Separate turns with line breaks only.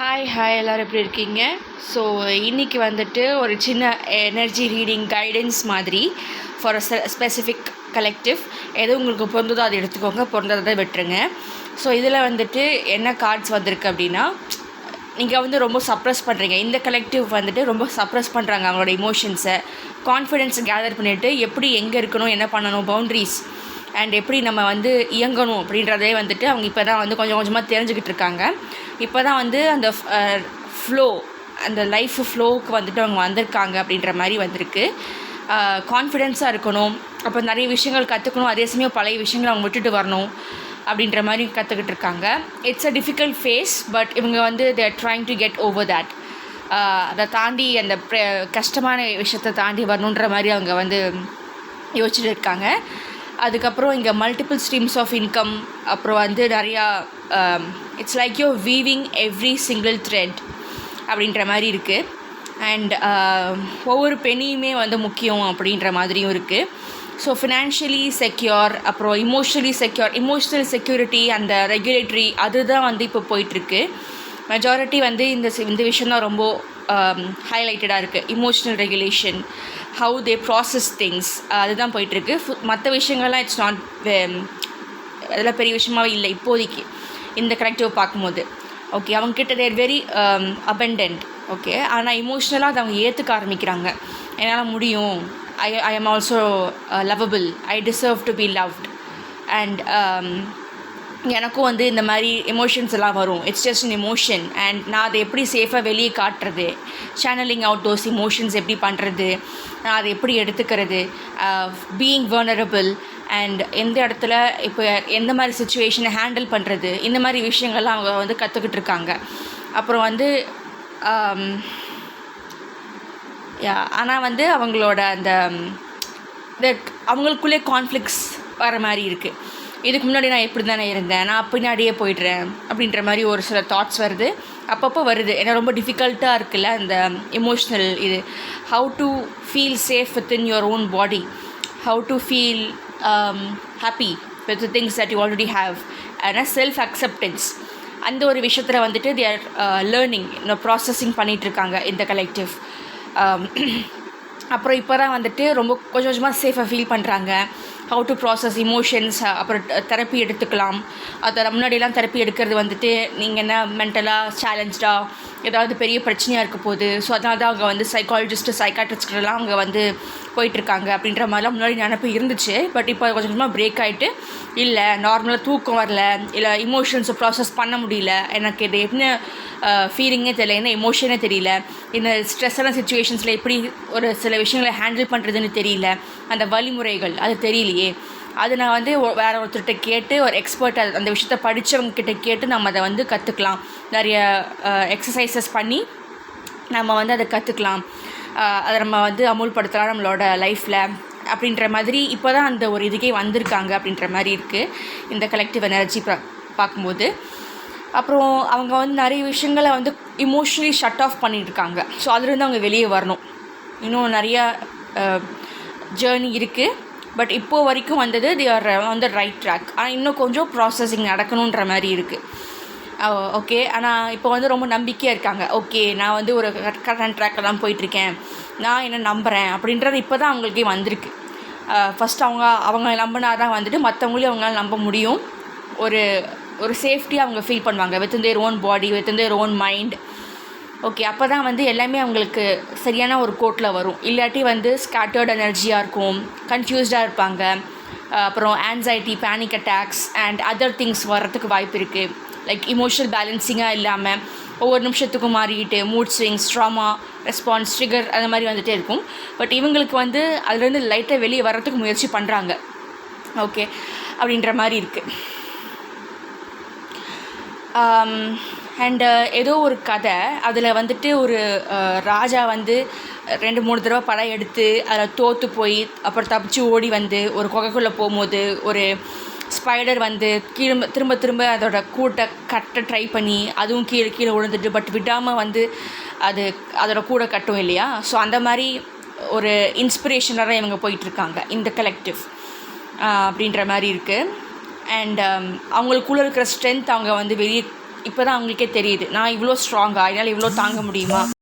Hi எல்லோரும் எப்படி இருக்கீங்க? ஸோ இன்றைக்கி வந்துட்டு ஒரு சின்ன எனர்ஜி ரீடிங் கைடன்ஸ் மாதிரி ஃபார் அ ஸ்பெசிஃபிக் கலெக்டிவ். எது உங்களுக்கு பொருந்ததோ அதை எடுத்துக்கோங்க, பொருந்ததை விட்டுருங்க. ஸோ இதில் வந்துட்டு என்ன கார்ட்ஸ் வந்திருக்கு அப்படின்னா, நீங்கள் வந்து ரொம்ப சப்ரெஸ் பண்ணுறீங்க. இந்த கலெக்டிவ் வந்துட்டு ரொம்ப சப்ரெஸ் பண்ணுறாங்க அவங்களோட இமோஷன்ஸை. கான்ஃபிடென்ஸை கேதர் பண்ணிவிட்டு எப்படி எங்கே இருக்கணும், என்ன பண்ணணும், பவுண்ட்ரிஸ் அண்ட் எப்படி நம்ம வந்து இயங்கணும் அப்படின்றதே வந்துட்டு அவங்க இப்போ தான் வந்து கொஞ்சம் கொஞ்சமாக தெரிஞ்சுக்கிட்டு இருக்காங்க. இப்போ தான் வந்து அந்த ஃப்ளோ, அந்த லைஃப் ஃப்ளோவுக்கு வந்துட்டு அவங்க வந்திருக்காங்க அப்படின்ற மாதிரி வந்திருக்கு. கான்ஃபிடென்ஸாக இருக்கணும், அப்போ நிறைய விஷயங்கள் கற்றுக்கணும், அதே சமயம் பழைய விஷயங்களை அவங்க விட்டுட்டு வரணும் அப்படின்ற மாதிரி கற்றுக்கிட்டு இருக்காங்க. It's a difficult phase, but இவங்க வந்து they are trying to get over that. அதை தாண்டி அந்த கஷ்டமான விஷயத்தை தாண்டி வரணுன்ற மாதிரி அவங்க வந்து யோசிச்சுட்டு இருக்காங்க. அதுக்கப்புறம் இங்கே மல்டிபிள் ஸ்ட்ரீம்ஸ் ஆஃப் இன்கம், அப்புறம் வந்து நிறையா it's like you weaving every single thread அப்படின்ற மாதிரி இருக்குது. அண்ட் ஒவ்வொரு பெண்ணியுமே வந்து முக்கியம் அப்படின்ற மாதிரியும் இருக்குது. ஸோ ஃபினான்ஷியலி செக்யூர், அப்புறம் இமோஷ்னலி செக்யூர், இமோஷ்னல் செக்யூரிட்டி அந்த ரெகுலேட்டரி அதுதான் வந்து இப்போ போயிட்டுருக்கு. மெஜாரிட்டி வந்து இந்த விஷயம் தான் ரொம்ப ஹைலைட்டடாக இருக்குது. Emotional regulation, how they process things, அதுதான் போயிட்டுருக்கு. மற்ற விஷயங்கள்லாம் இட்ஸ் நாட், அதெல்லாம் பெரிய விஷயமாகவே இல்லை இப்போதைக்கு இந்த கலெக்டிவ் பார்க்கும்போது. ஓகே, அவங்கக்கிட்ட தேர் வெரி அபண்டன்ட். ஓகே, ஆனால் இமோஷ்னலாக அதை அவங்க ஏற்றுக்க ஆரம்பிக்கிறாங்க. என்னால் முடியும், I am also lovable, I deserve to be loved, and எனக்கும் வந்து இந்த மாதிரி எமோஷன்ஸ் எல்லாம் வரும். It's just an emotion and நான் அதை எப்படி சேஃபாக வெளியே காட்டுறது, சேனலிங் அவுட் தோஸ் இமோஷன்ஸ் எப்படி பண்ணுறது, நான் அதை எப்படி எடுத்துக்கிறது, பீயிங் வர்னரபிள் அண்ட் எந்த இடத்துல இப்போ எந்த மாதிரி சுச்சுவேஷனை ஹேண்டில் பண்ணுறது, இந்த மாதிரி விஷயங்கள்லாம் அவங்க வந்து கற்றுக்கிட்டு இருக்காங்க. அப்புறம் வந்து ஆனால் வந்து அவங்களோட அந்த அவங்களுக்குள்ளே கான்ஃப்ளிக்ஸ் வர மாதிரி இருக்குது. இதுக்கு முன்னாடி நான் எப்படி தானே இருந்தேன், நான் பின்னாடியே போய்ட்றேன் அப்படின்ற மாதிரி ஒரு சில தாட்ஸ் வருது, அப்பப்போ வருது. ஏன்னா ரொம்ப டிஃபிகல்ட்டாக இருக்குல்ல அந்த எமோஷ்னல் இது. How to feel safe within your own body, how to feel happy with things that you already have, ஆனால் செல்ஃப் அக்செப்டன்ஸ் அந்த ஒரு விஷயத்தில் வந்துட்டு தே ஆர் லேர்னிங், இன்னும் ப்ராசஸிங் பண்ணிகிட்ருக்காங்க இந்த கலெக்டிவ். அப்புறம் இப்போ தான் வந்துட்டு ரொம்ப கொஞ்சம் கொஞ்சமாக சேஃபாக ஃபீல் பண்ணுறாங்க. ஹவு டு ப்ராசஸ் இமோஷன்ஸ், அப்புறம் தெரப்பி எடுத்துக்கலாம். அதை முன்னாடியெல்லாம் தெரப்பி எடுக்கிறது வந்துட்டு நீங்கள் என்ன மென்டலாக சேலஞ்சாக ஏதாவது பெரிய பிரச்சனையாக இருக்க போகுது, ஸோ அதனால தான் அவங்க வந்து சைக்காலஜிஸ்ட்டு சைக்காட்ரிஸ்ட்லாம் அவங்க வந்து போயிட்டுருக்காங்க அப்படின்ற மாதிரிலாம் முன்னாடி நினப்பு இருந்துச்சு. பட் இப்போ கொஞ்சம் கொஞ்சமாக பிரேக் ஆகிட்டு, இல்லை நார்மலாக தூக்கம் வரல, இல்லை இமோஷன்ஸை ப்ராசஸ் பண்ண முடியல, எனக்கு இது என்ன ஃபீலிங்கே தெரியல, என்ன எமோஷனே தெரியல, இந்த ஸ்ட்ரெஸ்ஸான சுச்சுவேஷன்ஸில் எப்படி ஒரு சில விஷயங்களை ஹேண்டில் பண்ணுறதுன்னு தெரியல, அந்த வழிமுறைகள் அது தெரியலையே, அது நான் வந்து வேறு ஒருத்தர்கிட்ட கேட்டு, ஒரு எக்ஸ்பர்ட் அந்த விஷயத்த படித்தவங்கக்கிட்ட கேட்டு நம்ம அதை வந்து கற்றுக்கலாம். நிறைய எக்ஸசைசஸ் பண்ணி நம்ம வந்து அதை கற்றுக்கலாம், அதை நம்ம வந்து அமுல்படுத்தலாம் நம்மளோட லைஃப்பில் அப்படின்ற மாதிரி இப்போ தான் அந்த ஒரு இதுக்கே வந்திருக்காங்க அப்படின்ற மாதிரி இருக்குது இந்த கலெக்டிவ் எனர்ஜி பார்க்கும்போது. அப்புறம் அவங்க வந்து நிறைய விஷயங்களை வந்து இமோஷ்னலி ஷட் ஆஃப் பண்ணியிருக்காங்க. ஸோ அதுலேருந்து அவங்க வெளியே வரணும். இன்னும் நிறையா ஜேர்னி இருக்குது, பட் இப்போது வரைக்கும் வந்தது they are on the right track. ஆனால் இன்னும் கொஞ்சம் ப்ராசஸிங் நடக்கணுன்ற மாதிரி இருக்குது. ஓகே, ஆனால் இப்போ வந்து ரொம்ப நம்பிக்கையாக இருக்காங்க. ஓகே, நான் வந்து ஒரு கரெக்டான ட்ராக்கில் தான் போயிட்டுருக்கேன், நான் என்ன நம்புகிறேன் அப்படின்றது இப்போ தான் அவங்களுக்கே வந்திருக்கு. ஃபஸ்ட் அவங்க நம்பினா தான் வந்துட்டு மற்றவங்களையும் அவங்களால நம்ப முடியும். ஒரு சேஃப்டியாக அவங்க ஃபீல் பண்ணுவாங்க within their own body, within their own mind. Okay, அப்போ தான் வந்து எல்லாமே அவங்களுக்கு சரியான ஒரு கோட்டில் வரும். இல்லாட்டி வந்து ஸ்கேட்டர்ட் எனர்ஜியாக இருக்கும், கன்ஃபியூஸ்டாக இருப்பாங்க, அப்புறம் anxiety, panic attacks and other things வர்றதுக்கு வாய்ப்பு இருக்குது. லைக் இமோஷனல் பேலன்சிங்காக இல்லாமல் ஒவ்வொரு நிமிஷத்துக்கும் மாறிக்கிட்டு mood swings, drama response, trigger அந்த மாதிரி வந்துகிட்டே இருக்கும். பட் இவங்களுக்கு வந்து அதுலேருந்து லைட்டாக வெளியே வர்றதுக்கு முயற்சி பண்ணுறாங்க. ஓகே, அப்படின்ற மாதிரி இருக்குது. அண்டு ஏதோ ஒரு கதை, அதில் வந்துட்டு ஒரு ராஜா வந்து 2-3 தடவை படம் எடுத்து அதில் தோற்று போய் அப்புறம் தப்பிச்சு ஓடி வந்து ஒரு குகைக்குள்ளே போகும்போது ஒரு ஸ்பைடர் வந்து திரும்ப திரும்ப அதோட கூட்டை கட்ட ட்ரை பண்ணி அதுவும் கீழே விழுந்துட்டு, பட் விடாமல் வந்து அதோட கூடை கட்டும் இல்லையா. ஸோ அந்த மாதிரி ஒரு இன்ஸ்பிரேஷனாக தான் இவங்க போயிட்டுருக்காங்க இந்த கலெக்டிவ் அப்படின்ற மாதிரி இருக்குது. அண்ட் அவங்களுக்குள்ளே இருக்கிற ஸ்ட்ரென்த் அவங்க வந்து வெளியே இப்போ தான் அவங்களுக்கே தெரியுது நான் இவ்வளோ ஸ்ட்ராங்கா, என்னால் இவ்வளோ தாங்க முடியுமா.